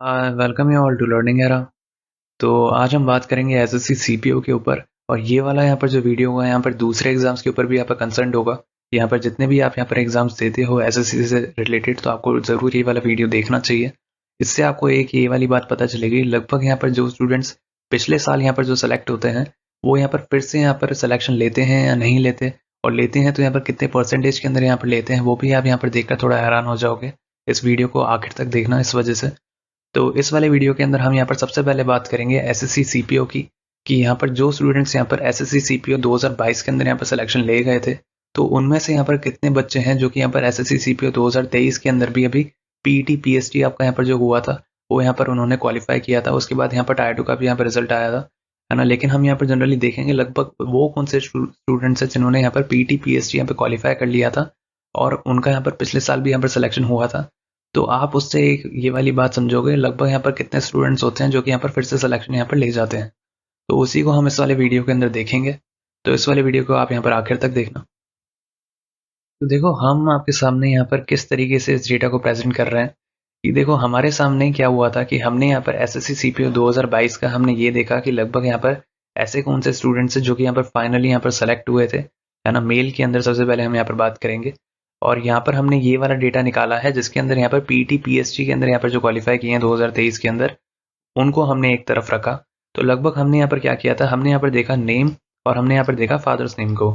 Welcome you all to learning era. तो आज हम बात करेंगे एसएससी सीपीओ के ऊपर। और ये वाला यहाँ पर जो वीडियो होगा यहाँ पर दूसरे एग्जाम्स के ऊपर भी यहाँ पर कंसर्न होगा। यहाँ पर जितने भी आप यहाँ पर एग्जाम्स देते हो एसएससी से रिलेटेड, तो आपको ज़रूर ये वाला वीडियो देखना चाहिए। इससे आपको एक ये वाली बात पता चलेगी, लगभग यहाँ पर जो स्टूडेंट्स पिछले साल यहाँ पर जो सेलेक्ट होते हैं वो यहाँ पर फिर से यहाँ पर सिलेक्शन लेते हैं या नहीं लेते, और लेते हैं तो यहाँ पर कितने परसेंटेज के अंदर यहाँ पर लेते हैं, वो भी आप यहाँ पर देखकर थोड़ा हैरान हो जाओगे। इस वीडियो को आखिर तक देखना इस वजह से। तो इस वाले वीडियो के अंदर हम यहाँ पर सबसे पहले बात करेंगे एसएससी सीपीओ की, कि यहाँ पर जो स्टूडेंट्स यहाँ पर एसएससी सीपीओ 2022 के अंदर यहाँ पर सिलेक्शन ले गए थे, तो उनमें से यहाँ पर कितने बच्चे हैं जो कि यहाँ पर एसएससी सीपीओ 2023 के अंदर भी अभी पीईटी पीएसटी आपका यहाँ पर जो हुआ था वो यहाँ पर उन्होंने क्वालिफाई किया था। उसके बाद यहाँ पर टायर 2 का भी यहाँ पर रिजल्ट आया था, है ना। लेकिन हम यहाँ पर जनरली देखेंगे लगभग वो कौन से स्टूडेंट्स हैं जिन्होंने यहाँ पर पीईटी पीएसटी यहाँ पर क्वालिफाई कर लिया था और उनका यहाँ पर पिछले साल भी यहाँ पर सिलेक्शन हुआ था। तो आप उससे एक ये वाली बात समझोगे लगभग यहाँ पर कितने स्टूडेंट्स होते हैं जो कि यहाँ पर फिर से सिलेक्शन यहाँ पर ले जाते हैं। तो उसी को हम इस वाले वीडियो के अंदर देखेंगे। तो इस वाले वीडियो को आप यहाँ पर आखिर तक देखना। तो देखो हम आपके सामने यहाँ पर किस तरीके से इस डेटा को प्रेजेंट कर रहे हैं, कि देखो हमारे सामने क्या हुआ था कि हमने यहाँ पर एसएससी सीपीओ 2022 का हमने ये देखा कि लगभग यहाँ पर ऐसे कौन से स्टूडेंट्स हैं जो कि यहाँ पर फाइनली यहाँ पर सेलेक्ट हुए थे, है ना। मेल के अंदर सबसे पहले हम यहाँ पर बात करेंगे। और यहाँ पर हमने ये वाला डेटा निकाला है जिसके अंदर यहाँ पर पीटी पीएसटी के अंदर यहाँ पर जो क्वालिफाई किए हैं 2023 के अंदर, उनको हमने एक तरफ रखा। तो लगभग हमने यहाँ पर क्या किया था, हमने यहाँ पर देखा नेम और हमने यहाँ पर देखा फादर्स नेम को।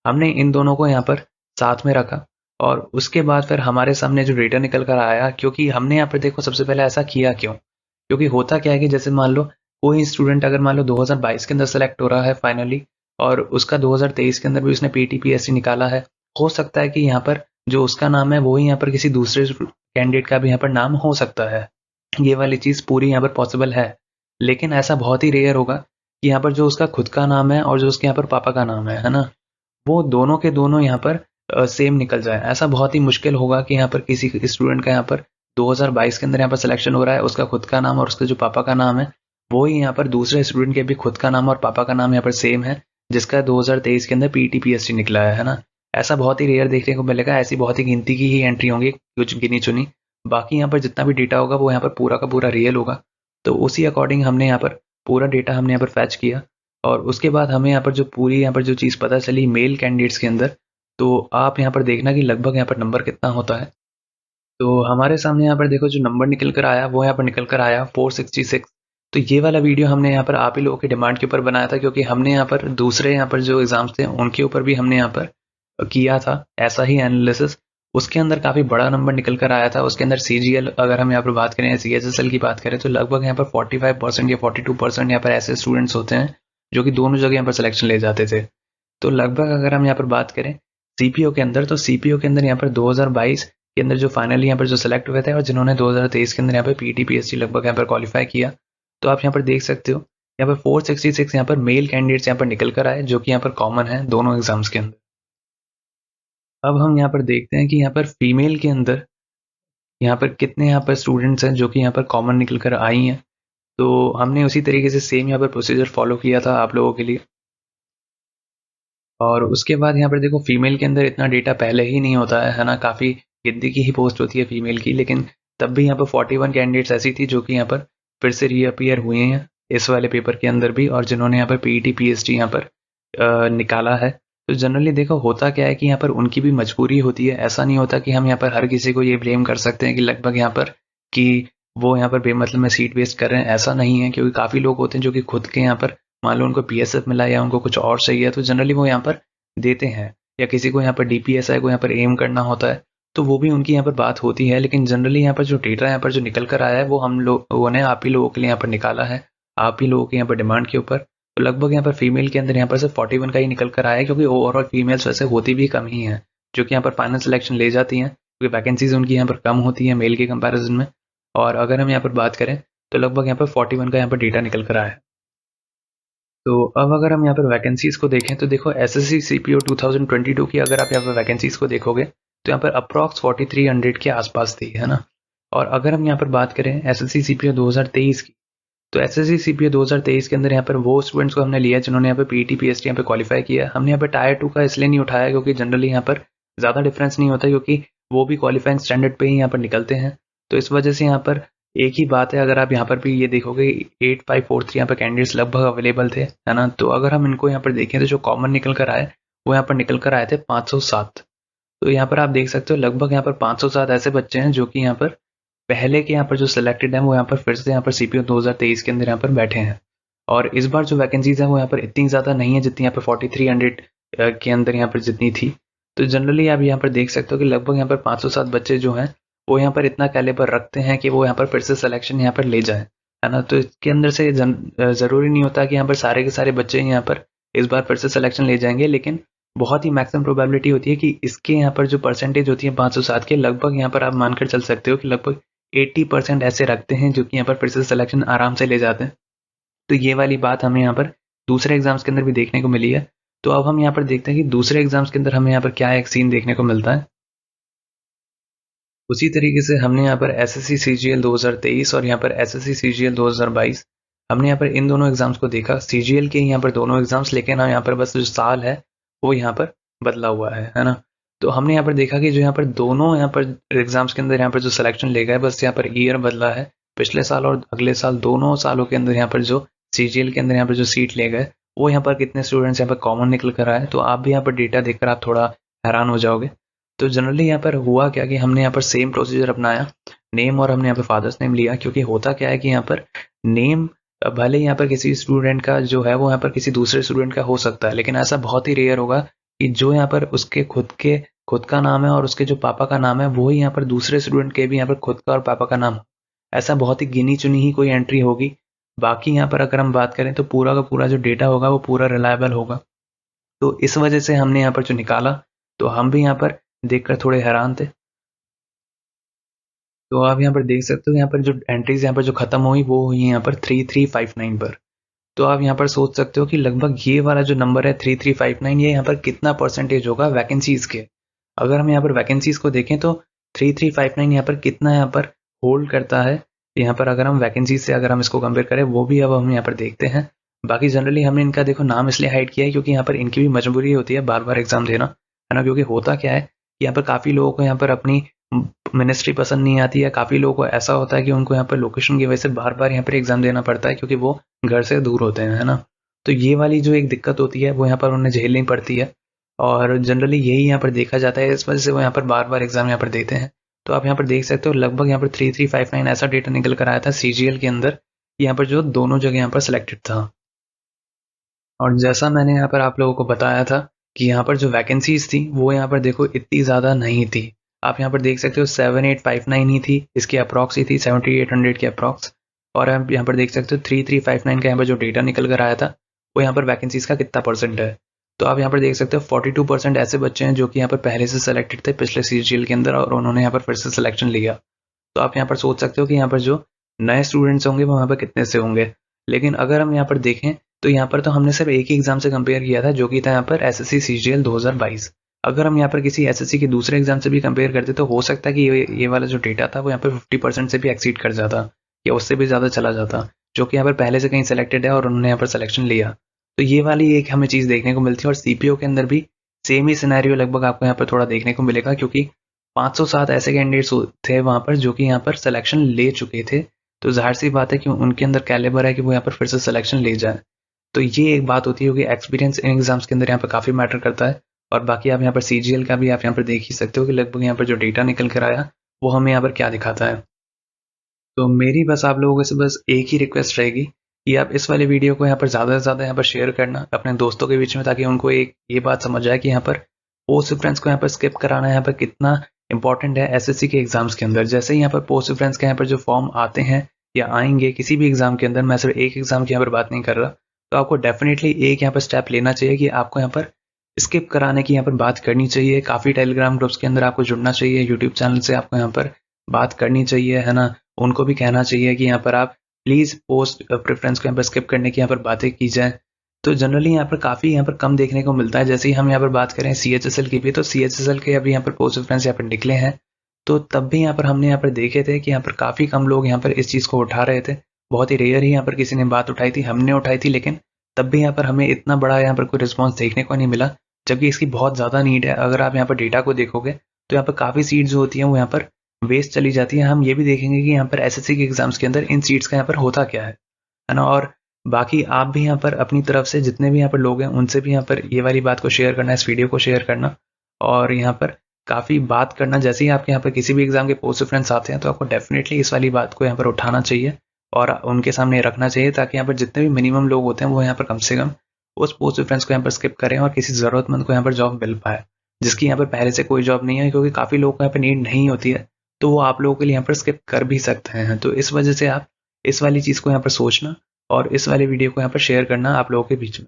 हमने इन दोनों को यहाँ पर साथ में रखा और उसके बाद फिर हमारे सामने जो डेटा निकल कर आया, क्योंकि हमने यहाँ पर देखो सबसे पहले ऐसा किया क्यों, क्योंकि होता क्या है कि जैसे मान लो कोई स्टूडेंट अगर मान लो 2022 के अंदर सेलेक्ट हो रहा है फाइनली, और उसका 2023 के अंदर भी उसने पीटीपीएससी निकाला है, हो सकता है कि यहाँ पर जो उसका नाम है वही यहाँ पर किसी दूसरे कैंडिडेट का भी यहाँ पर नाम हो सकता है। ये वाली चीज़ पूरी यहाँ पर पॉसिबल है, लेकिन ऐसा बहुत ही रेयर होगा कि यहाँ पर जो उसका खुद का नाम है और जो उसके यहाँ पर पापा का नाम है ना, वो दोनों के दोनों यहाँ पर सेम निकल जाए। ऐसा बहुत ही मुश्किल होगा कि यहाँ पर किसी स्टूडेंट का यहाँ पर 2022 के अंदर यहाँ पर सिलेक्शन हो रहा है, उसका खुद का नाम और उसके जो पापा का नाम है वो ही यहाँ पर दूसरे स्टूडेंट के भी खुद का नाम और पापा का नाम यहाँ पर सेम है, जिसका 2023 के अंदर पीटी पीएसटी निकला है ना। ऐसा बहुत ही रेयर देखने को मिलेगा। ऐसी बहुत ही गिनती की ही एंट्री होंगी, कुछ गिनी चुनी। बाकी यहाँ पर जितना भी डेटा होगा वो यहाँ पर पूरा का पूरा रियल होगा। तो उसी अकॉर्डिंग हमने यहाँ पर पूरा डेटा हमने यहाँ पर फैच किया और उसके बाद हमें यहाँ पर जो पूरी यहाँ पर जो चीज़ पता चली मेल कैंडिडेट्स के अंदर, तो आप यहाँ पर देखना कि लगभग यहाँ पर नंबर कितना होता है। तो हमारे सामने यहाँ पर देखो जो नंबर निकल कर आया वो यहाँ पर निकल कर आया 466। तो ये वाला वीडियो हमने यहाँ पर आप ही लोगों की डिमांड के ऊपर बनाया था, क्योंकि हमने यहाँ पर दूसरे यहाँ पर जो एग्जाम्स थे उनके ऊपर भी हमने यहाँ पर किया था ऐसा ही एनालिसिस। उसके अंदर काफ़ी बड़ा नंबर निकल कर आया था। उसके अंदर सीजीएल अगर हम यहाँ पर बात करें, सीएचएसएल की बात करें, तो लगभग यहाँ पर 45% या 42% यहाँ पर ऐसे स्टूडेंट्स होते हैं जो कि दोनों जगह यहाँ पर सिलेक्शन ले जाते थे। तो लगभग अगर हम यहाँ पर बात करें सीपीओ के अंदर, तो सीपीओ के अंदर यहाँ पर 2022 के अंदर जो फाइनली यहाँ पर जो सिलेक्ट हुए थे और जिन्होंने 2023 के अंदर यहाँ पर पीटी पीएसटी लगभग यहाँ पर क्वालिफाई किया, तो आप यहाँ पर देख सकते हो यहाँ पर 466 यहाँ पर मेल कैंडिडेट्स यहाँ पर निकल कर आए, जो कि यहाँ पर कॉमन है दोनों एग्जाम्स के अंदर। अब हम यहाँ पर देखते हैं कि यहाँ पर फीमेल के अंदर यहाँ पर कितने यहाँ पर स्टूडेंट्स हैं जो कि यहाँ पर कॉमन निकल कर आई हैं। तो हमने उसी तरीके से सेम यहाँ पर प्रोसीजर फॉलो किया था आप लोगों के लिए। और उसके बाद यहाँ पर देखो फीमेल के अंदर इतना डेटा पहले ही नहीं होता है ना। काफ़ी गिनती की ही पोस्ट होती है फीमेल की, लेकिन तब भी यहाँ पर 41 कैंडिडेट्स ऐसी थी जो कि यहाँ पर फिर से रीअपियर हुए हैं इस वाले पेपर के अंदर भी, और जिन्होंने यहाँ पर पीईटी पीएसटी यहाँ पर निकाला है। तो जनरली देखो होता क्या है कि यहाँ पर उनकी भी मजबूरी होती है। ऐसा नहीं होता कि हम यहाँ पर हर किसी को ये ब्लेम कर सकते हैं कि लगभग यहाँ पर कि वो यहाँ पर बेमतलब में सीट वेस्ट कर रहे हैं। ऐसा नहीं है, क्योंकि काफ़ी लोग होते हैं जो कि खुद के यहाँ पर मान लो उनको पीएसएफ मिला या उनको कुछ और चाहिए, तो जनरली वो यहाँ पर देते हैं। या किसी को यहाँ पर डीपीएसआई को यहाँ पर एम करना होता है, तो वो भी उनकी यहाँ पर बात होती है। लेकिन जनरली यहाँ पर जो डेटा यहाँ पर जो निकल कर आया है वो हम लोगों ने आप ही लोगों के लिए यहाँ पर निकाला है, आप ही लोगों के यहाँ पर डिमांड के ऊपर। तो लगभग यहाँ पर फीमेल के अंदर यहाँ पर सिर्फ 41 का ही निकल कर आया है, क्योंकि ओवरऑल फीमेल्स वैसे होती भी कम ही हैं जो कि यहाँ पर फाइनल सिलेक्शन ले जाती हैं, क्योंकि वैकेंसीज उनकी यहाँ पर कम होती है मेल के कंपैरिजन में। और अगर हम यहाँ पर बात करें तो लगभग यहाँ पर 41 का यहाँ पर डेटा निकल कर आया है। तो अब अगर हम यहाँ पर वैकेंसीज को देखें तो देखो एसएससी सीपीओ 2022 की अगर आप यहाँ पर वैकेंसीज को देखोगे तो यहाँ पर अप्रॉक्स 4300 के आसपास थी, है ना। और अगर हम यहाँ पर बात करें एसएससी सीपीओ 2023 की, तो एसएससी सीपीओ 2023 के अंदर यहाँ पर वो स्टूडेंट्स को हमने लिया जिन्होंने यहाँ पर पीटी पीएसटी यहाँ पर क्वालिफाई किया। हमने यहाँ पर टायर 2 का इसलिए नहीं उठाया क्योंकि जनरली यहाँ पर ज़्यादा डिफरेंस नहीं होता, क्योंकि वो भी क्वालिफाइंग स्टैंडर्ड पे ही यहाँ पर निकलते हैं। तो इस वजह से यहाँ पर एक ही बात है, अगर आप यहाँ पर भी ये देखोगे 8543 यहाँ पर कैंडिडेट्स लगभग अवेलेबल थे, है ना। तो अगर हम इनको यहाँ पर देखें तो जो कॉमन निकल कर आए वो यहाँ पर निकल कर आए थे 507। तो यहाँ पर आप देख सकते हो लगभग यहाँ पर 507 ऐसे बच्चे हैं जो कि यहाँ पर पहले के यहाँ पर जो सिलेक्टेड हैं वो यहाँ पर फिर से यहाँ पर सीपीओ 2023 के अंदर यहाँ पर बैठे हैं। और इस बार जो वैकेंसीज हैं वो यहाँ पर इतनी ज़्यादा नहीं है जितनी यहाँ पर 4300 के अंदर यहाँ पर जितनी थी। तो जनरली आप यहाँ पर देख सकते हो कि लगभग यहाँ पर 507 बच्चे जो हैं वो यहाँ पर इतना कैलिबर रखते हैं कि वो यहाँ पर फिर से सिलेक्शन यहाँ पर ले जाए, है ना। तो इसके अंदर से ज़रूरी नहीं होता कि यहाँ पर सारे के सारे बच्चे यहाँ पर इस बार फिर से सिलेक्शन ले जाएंगे, लेकिन बहुत ही मैक्सिमम प्रोबेबिलिटी होती है कि इसके यहाँ पर जो परसेंटेज होती है 507 के लगभग यहाँ पर आप मानकर चल सकते हो कि लगभग 80% ऐसे रखते हैं जो कि यहाँ पर फिर से सिलेक्शन आराम से ले जाते हैं। तो ये वाली बात हमें यहाँ पर दूसरे एग्जाम्स के अंदर भी देखने को मिली है। तो अब हम यहाँ पर देखते हैं कि दूसरे एग्जाम्स के अंदर हमें यहाँ पर क्या एक सीन देखने को मिलता है। उसी तरीके से हमने यहाँ पर एसएससी सीजीएल 2023 और यहाँ पर एसएससी सीजीएल 2022 हमने यहाँ पर इन दोनों एग्जाम्स को देखा। सीजीएल के यहाँ पर दोनों एग्जाम्स, लेकिन यहाँ पर बस जो साल है वो यहाँ पर बदला हुआ है ना। तो हमने यहाँ पर देखा कि जो यहाँ पर दोनों यहाँ पर एग्जाम्स के अंदर यहाँ पर जो सिलेक्शन ले गए, बस यहाँ पर ईयर बदला है। पिछले साल और अगले साल दोनों सालों के अंदर यहाँ पर जो सीजीएल के अंदर यहाँ पर जो सीट ले गए वो यहाँ पर कितने स्टूडेंट्स यहाँ पर कॉमन निकल कर आए। तो आप भी यहाँ पर डेटा देखकर आप थोड़ा हैरान हो जाओगे। तो जनरली यहाँ पर हुआ क्या कि हमने यहाँ पर सेम प्रोसीजर अपनाया, नेम और हमने यहाँ पर फादर्स नेम लिया। क्योंकि होता क्या है कि यहाँ पर नेम भले यहाँ पर किसी स्टूडेंट का जो है वो यहाँ पर किसी दूसरे स्टूडेंट का हो सकता है, लेकिन ऐसा बहुत ही रेयर होगा कि जो यहाँ पर उसके खुद का नाम है और उसके जो पापा का नाम है वो ही यहाँ पर दूसरे स्टूडेंट के भी यहाँ पर खुद का और पापा का नाम हो। ऐसा बहुत ही गिनी चुनी ही कोई एंट्री होगी। बाकी यहाँ पर अगर हम बात करें तो पूरा का पूरा जो डेटा होगा वो पूरा रिलायबल होगा। तो इस वजह से हमने यहाँ पर जो निकाला तो हम भी यहाँ पर देखकर थोड़े हैरान थे। तो आप यहाँ पर देख सकते हो यहाँ पर जो एंट्रीज यहाँ पर जो खत्म हुई वो हुई यहाँ पर 3359 पर। तो आप यहाँ पर सोच सकते हो कि लगभग ये वाला जो नंबर है 3359 ये यहाँ पर कितना परसेंटेज होगा वैकेंसीज के। अगर हम यहाँ पर वैकेंसीज को देखें तो 3359 यहाँ पर कितना यहाँ पर होल्ड करता है। यहाँ पर अगर हम वैकेंसीज से अगर हम इसको कंपेयर करें वो भी अब हम यहाँ पर देखते हैं। बाकी जनरली हमने इनका देखो नाम इसलिए हाइड किया है क्योंकि यहाँ पर इनकी भी मजबूरी होती है बार बार एग्जाम देना, है ना। क्योंकि होता क्या है, यहाँ पर काफ़ी लोगों को यहाँ पर अपनी मिनिस्ट्री पसंद नहीं आती है। काफ़ी लोगों को ऐसा होता है कि उनको यहाँ पर लोकेशन की वजह से बार बार यहाँ पर एग्जाम देना पड़ता है क्योंकि वो घर से दूर होते हैं, है ना। तो ये वाली जो एक दिक्कत होती है वो यहाँ पर उन्हें झेलनी पड़ती है और जनरली यही यहाँ पर देखा जाता है। इस वजह से वो यहाँ पर बार बार एग्जाम यहाँ पर देते हैं। तो आप यहाँ पर देख सकते हो लगभग यहाँ पर 3359 ऐसा डेटा निकल कर आया था सीजीएल के अंदर, यहाँ पर जो दोनों जगह यहाँ पर सिलेक्टेड था। और जैसा मैंने यहाँ पर आप लोगों को बताया था कि यहाँ पर जो वैकेंसीज थी वो यहाँ पर देखो इतनी ज़्यादा नहीं थी। आप यहाँ पर देख सकते हो 7859 ही थी, इसकी अप्रॉक्स ही थी 7800 की अप्रॉक्स। और आप यहाँ पर देख सकते हो 3359 का यहाँ पर जो डेटा निकल कर आया था वो यहाँ पर वैकेंसीज का कितना परसेंट है। तो आप यहाँ पर देख सकते हो 42% ऐसे बच्चे हैं जो कि यहाँ पर पहले से सेलेक्टेड थे पिछले सीजीएल के अंदर और उन्होंने यहाँ पर फिर से सिलेक्शन लिया। तो आप यहाँ पर सोच सकते हो कि यहाँ पर जो नए स्टूडेंट्स होंगे वो यहाँ पर कितने से होंगे। लेकिन अगर हम यहाँ पर देखें तो यहाँ पर तो हमने सिर्फ एक ही एग्जाम से कंपेयर किया था जो कि था यहाँ पर एसएससी सीजीएल 2022। अगर हम यहाँ पर किसी एसएससी के दूसरे एग्जाम से भी कंपेयर करते तो हो सकता है कि ये वाला जो डेटा था वो यहाँ पर 50% से भी एक्सीड कर जाता या उससे भी ज़्यादा चला जाता, जो कि यहाँ पर पहले से कहीं सेलेक्टेड है और उन्होंने यहाँ पर सिलेक्शन लिया। तो ये वाली एक हमें चीज़ देखने को मिलती है। और सीपीओ के अंदर भी सेम ही सिनेरियो लगभग आपको यहाँ पर थोड़ा देखने को मिलेगा क्योंकि 507 ऐसे कैंडिडेट्स थे वहाँ पर जो कि यहाँ पर सिलेक्शन ले चुके थे। तो जाहिर सी बात है कि उनके अंदर कैलिबर है कि वो यहाँ पर फिर से सिलेक्शन ले जाए। तो ये एक बात होती है कि एक्सपीरियंस इन एग्जाम्स के अंदर यहाँ पर काफ़ी मैटर करता है। और बाकी आप यहाँ पर सीजीएल का भी आप यहाँ पर देख ही सकते हो कि लगभग यहाँ पर जो डेटा निकल कर आया वो हमें यहाँ पर क्या दिखाता है। तो मेरी बस आप लोगों से बस एक ही रिक्वेस्ट रहेगी कि आप इस वाले वीडियो को यहाँ पर ज़्यादा से ज़्यादा यहाँ पर शेयर करना अपने दोस्तों के बीच में, ताकि उनको एक ये बात समझ आए कि यहाँ पर पोस्ट प्रेफरेंस को यहाँ पर स्किप कराना यहाँ पर कितना इंपॉर्टेंट है एसएससी के एग्जाम्स के अंदर। जैसे ही यहाँ पर पोस्ट प्रेफरेंस के यहाँ पर जो फॉर्म आते हैं या आएंगे किसी भी एग्जाम के अंदर, मैं सिर्फ एक एग्जाम की यहाँ पर बात नहीं कर रहा, तो आपको डेफिनेटली एक यहाँ पर स्टेप लेना चाहिए कि आपको यहाँ पर स्किप कराने की यहाँ पर बात करनी चाहिए। काफ़ी टेलीग्राम ग्रुप्स के अंदर आपको जुड़ना चाहिए, यूट्यूब चैनल से आपको यहाँ पर बात करनी चाहिए, है ना। उनको भी कहना चाहिए कि यहाँ पर आप प्लीज़ पोस्ट प्रेफरेंस को यहाँ पर स्किप करने की यहाँ पर बातें की जाए। तो जनरली यहाँ पर काफ़ी यहाँ पर कम देखने को मिलता है। जैसे ही हम यहाँ पर बात करें CHSL की भी, तो CHSL के अभी यहाँ पर पोस्ट प्रेफरेंस यहाँ पर निकले हैं, तो तब भी यहाँ पर हमने यहाँ पर देखे थे कि यहाँ पर काफ़ी कम लोग यहाँ पर इस चीज़ को उठा रहे थे। बहुत ही रेयर ही यहाँ पर किसी ने बात उठाई थी, हमने उठाई थी, लेकिन तब भी यहाँ पर हमें इतना बड़ा यहाँ पर कोई रिस्पॉन्स देखने को नहीं मिला, जबकि इसकी बहुत ज़्यादा नीड है। अगर आप यहाँ पर डेटा को देखोगे तो यहाँ पर काफ़ी सीट्स जो होती हैं वो यहाँ पर वेस्ट चली जाती है। हम ये भी देखेंगे कि यहाँ पर एसएससी के एग्जाम्स के अंदर इन सीट्स का यहाँ पर होता क्या है ना। और बाकी आप भी यहाँ पर अपनी तरफ से जितने भी यहाँ पर लोग हैं उनसे भी यहाँ पर ये वाली बात को शेयर करना, इस वीडियो को शेयर करना और यहाँ पर काफ़ी बात करना। जैसे ही आपके यहाँ पर किसी भी एग्जाम के पोस्ट रेफरेंस आते हैं तो आपको डेफिनेटली इस वाली बात को यहाँ पर उठाना चाहिए और उनके सामने रखना चाहिए, ताकि यहाँ पर जितने भी मिनिमम लोग होते हैं वो यहाँ पर कम से कम उस पोस्ट रेफरेंस को यहाँ पर स्किप करें और किसी ज़रूरतमंद को यहाँ पर जॉब मिल पाए, जिसकी यहाँ पर पहले से कोई जॉब नहीं है, क्योंकि काफ़ी लोगों को यहाँ पर नीड नहीं होती है, तो वो आप लोगों के लिए यहाँ पर स्किप कर भी सकते हैं। तो इस वजह से आप इस वाली चीज़ को यहाँ पर सोचना और इस वाले वीडियो को यहाँ पर शेयर करना आप लोगों के बीच में।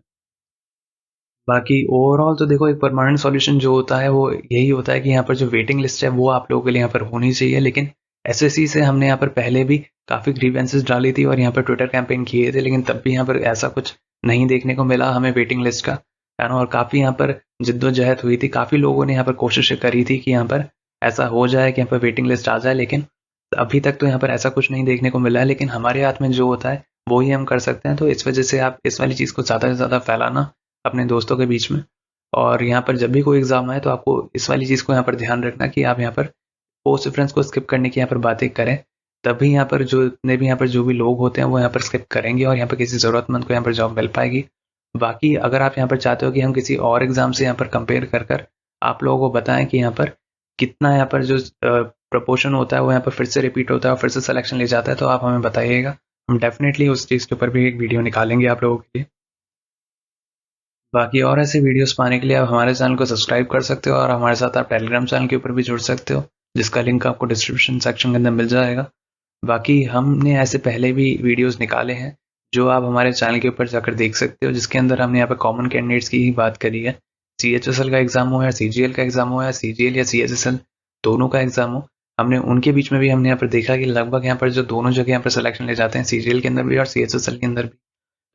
बाकी ओवरऑल तो देखो, एक परमानेंट सॉल्यूशन जो होता है वो यही होता है कि यहाँ पर जो वेटिंग लिस्ट है वो आप लोगों के लिए यहाँ पर होनी चाहिए। लेकिन एसएससी से हमने यहाँ पर पहले भी काफ़ी ग्रीवेंसेस डाली थी और यहाँ पर ट्विटर कैंपेन किए थे, लेकिन तब भी यहाँ पर ऐसा कुछ नहीं देखने को मिला हमें वेटिंग लिस्ट का, है ना। और काफ़ी यहाँ पर जिद्दोजहद हुई थी, काफ़ी लोगों ने यहाँ पर कोशिशें करी थी कि यहाँ पर ऐसा हो जाए कि यहाँ पर वेटिंग लिस्ट आ जाए, लेकिन अभी तक तो यहाँ पर ऐसा कुछ नहीं देखने को मिला है। लेकिन हमारे हाथ में जो होता है वो ही हम कर सकते हैं। तो इस वजह से आप इस वाली चीज़ को ज़्यादा से ज़्यादा फैलाना अपने दोस्तों के बीच में। और यहाँ पर जब भी कोई एग्ज़ाम आए तो आपको इस वाली चीज़ को यहाँ पर ध्यान रखना कि आप यहाँ पर पोस्ट रेफरेंस को स्किप करने की यहाँ पर बातें करें, तभी यहाँ पर जो इतने भी यहाँ पर जो भी लोग होते हैं वो यहाँ पर स्किप करेंगे और यहाँ पर किसी ज़रूरतमंद को यहाँ पर जॉब मिल पाएगी। बाकी अगर आप यहाँ पर चाहते हो कि हम किसी और एग्ज़ाम से यहाँ पर कंपेयर कर कर आप लोगों को बताएं कि यहाँ पर कितना यहाँ पर जो प्रपोर्शन होता है वो यहाँ पर फिर से रिपीट होता है और फिर से सिलेक्शन ले जाता है, तो आप हमें बताइएगा। हम डेफिनेटली उस चीज़ के ऊपर भी एक वीडियो निकालेंगे आप लोगों के लिए। बाकी और ऐसे वीडियोस पाने के लिए आप हमारे चैनल को सब्सक्राइब कर सकते हो और हमारे साथ आप टेलीग्राम चैनल के ऊपर भी जुड़ सकते हो, जिसका लिंक आपको डिस्क्रिप्शन सेक्शन के अंदर मिल जाएगा। बाकी हमने ऐसे पहले भी वीडियोस निकाले हैं जो आप हमारे चैनल के ऊपर जाकर देख सकते हो, जिसके अंदर हमने यहाँ पर कॉमन कैंडिडेट्स की ही बात करी है। CHSL का एग्जाम हो या CGL का एग्जाम हो या CGL या CHSL दोनों का एग्जाम हो, हमने उनके बीच में भी हमने यहाँ पर देखा कि लगभग यहाँ पर जो दोनों जगह यहाँ पर सिलेक्शन ले जाते हैं, CGL के अंदर भी और CHSL के अंदर भी।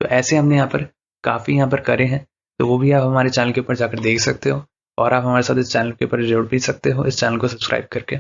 तो ऐसे हमने यहाँ पर काफ़ी यहाँ पर करे हैं, तो वो भी आप हमारे चैनल के ऊपर जाकर देख सकते हो और आप हमारे साथ इस चैनल के ऊपर जुड़ भी सकते हो इस चैनल को सब्सक्राइब करके।